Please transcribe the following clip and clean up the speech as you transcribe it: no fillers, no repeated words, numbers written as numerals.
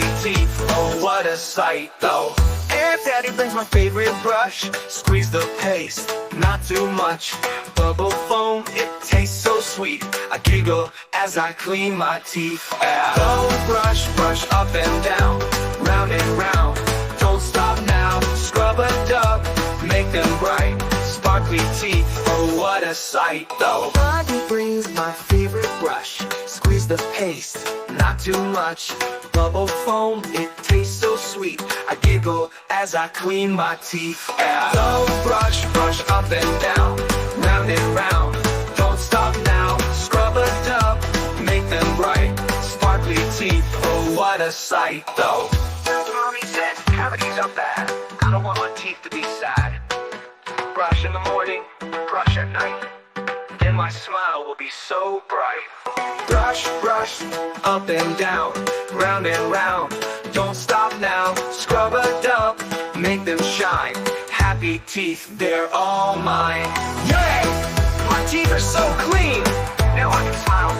sparkly teeth, oh what a sight though. And Daddy brings my favorite brush, squeeze the paste, not too much. Bubble foam, it tastes so sweet. I giggle as I clean my teeth. Go brush, brush up and down, round and round. Don't stop now, scrub a dub, make them bright. Sparkly teeth, oh what a sight though. Daddy brings my favorite brush, squeeze the paste, not too much. Bubble foam, it tastes so sweet. I giggle as I clean my teeth. Go brush, brush up and down, round and round. Don't stop now, scrub a dub, make them bright. Sparkly teeth, oh what a sight though. Mommy said cavities are bad, I don't want my teeth to be sad. Brush in the morning, brush at night, then my smile will be so bright. Brush, brush, up and down, round and round. Don't stop now, scrub a dub, make them shine. Happy teeth, they're all mine. Yay! My teeth are so clean, now I can smile.